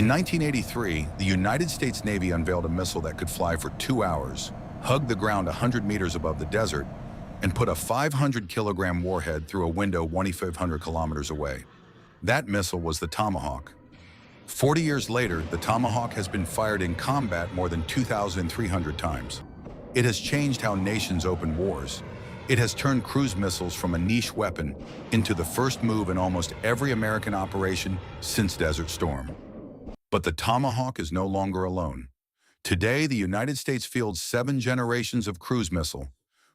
1983, the United States Navy unveiled a missile that could fly for 2 hours, hug the ground 100 meters above the desert, and put a 500-kilogram warhead through a window 2,500 kilometers away. That missile was the Tomahawk. 40 years later, the Tomahawk has been fired in combat more than 2,300 times. It has changed how nations open wars. It has turned cruise missiles from a niche weapon into the first move in almost every American operation since Desert Storm. But the Tomahawk is no longer alone. Today, the United States fields 7 generations of cruise missile,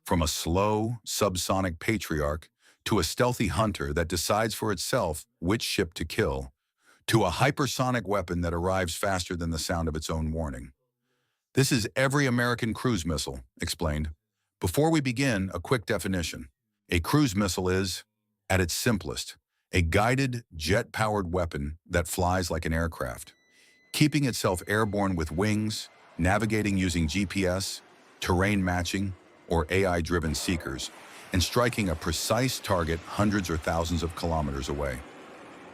from a slow, subsonic patriarch to a stealthy hunter that decides for itself which ship to kill, to a hypersonic weapon that arrives faster than the sound of its own warning. This is every American cruise missile, explained. Before we begin, a quick definition. A cruise missile is, at its simplest, a guided, jet-powered weapon that flies like an aircraft, keeping itself airborne with wings, navigating using GPS, terrain matching, or AI-driven seekers, and striking a precise target hundreds or thousands of kilometers away.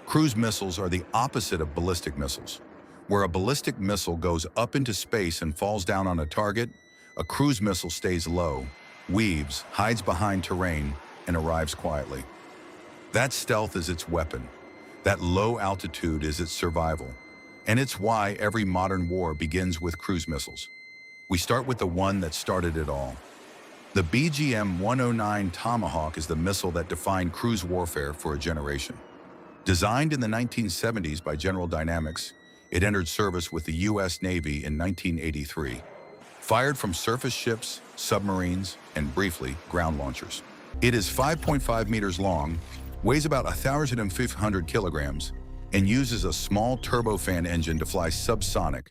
Cruise missiles are the opposite of ballistic missiles. Where a ballistic missile goes up into space and falls down on a target, a cruise missile stays low, weaves, hides behind terrain, and arrives quietly. That stealth is its weapon. That low altitude is its survival. And it's why every modern war begins with cruise missiles. We start with the one that started it all. The BGM-109 Tomahawk is the missile that defined cruise warfare for a generation. Designed in the 1970s by General Dynamics, it entered service with the U.S. Navy in 1983. Fired from surface ships, submarines, and briefly, ground launchers. It is 5.5 meters long, weighs about 1,500 kilograms, and uses a small turbofan engine to fly subsonic,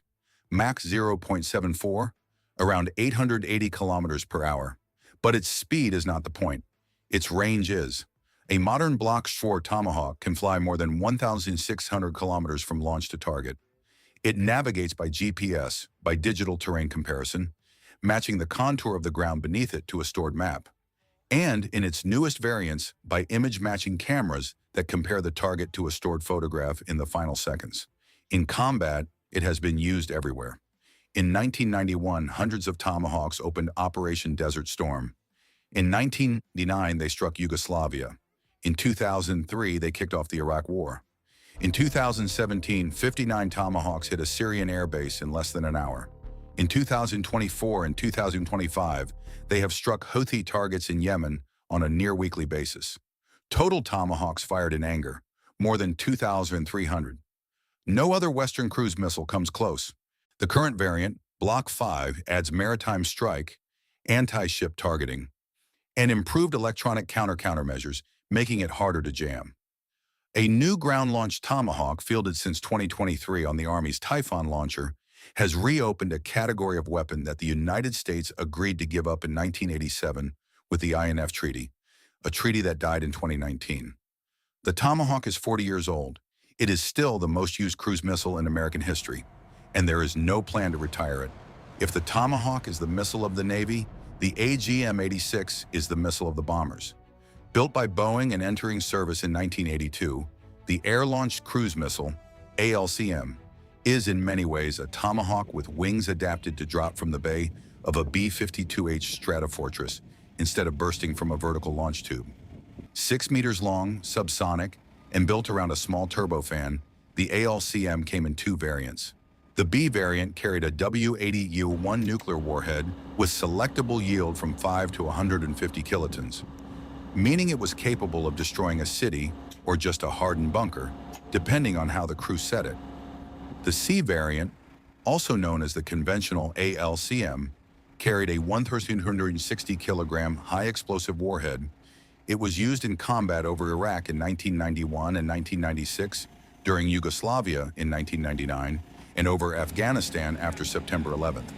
Mach 0.74, around 880 kilometers per hour. But its speed is not the point. Its range is. A modern Block 4 Tomahawk can fly more than 1,600 kilometers from launch to target. It navigates by GPS, by digital terrain comparison, matching the contour of the ground beneath it to a stored map. And in its newest variants, by image-matching cameras that compare the target to a stored photograph in the final seconds. In combat, it has been used everywhere. In 1991, hundreds of Tomahawks opened Operation Desert Storm. In 1999, they struck Yugoslavia. In 2003, they kicked off the Iraq War. In 2017, 59 Tomahawks hit a Syrian airbase in less than an hour. In 2024 and 2025, they have struck Houthi targets in Yemen on a near-weekly basis. Total Tomahawks fired in anger, more than 2,300. No other Western cruise missile comes close. The current variant, Block 5, adds maritime strike, anti-ship targeting, and improved electronic countermeasures, making it harder to jam. A new ground-launched Tomahawk, fielded since 2023 on the Army's Typhoon launcher, has reopened a category of weapon that the United States agreed to give up in 1987 with the INF Treaty, a treaty that died in 2019. The Tomahawk is 40 years old. It is still the most used cruise missile in American history, and there is no plan to retire it. If the Tomahawk is the missile of the Navy, the AGM-86 is the missile of the bombers. Built by Boeing and entering service in 1982, the Air-Launched Cruise Missile, ALCM, is in many ways a Tomahawk with wings adapted to drop from the bay of a B-52H Stratofortress instead of bursting from a vertical launch tube. 6 meters long, subsonic, and built around a small turbofan, the ALCM came in 2 variants. The B variant carried a W-80U-1 nuclear warhead with selectable yield from 5 to 150 kilotons, meaning it was capable of destroying a city or just a hardened bunker, depending on how the crew set it. The C variant, also known as the conventional ALCM, carried a 1,360-kilogram high-explosive warhead. It was used in combat over Iraq in 1991 and 1996, during Yugoslavia in 1999, and over Afghanistan after September 11th.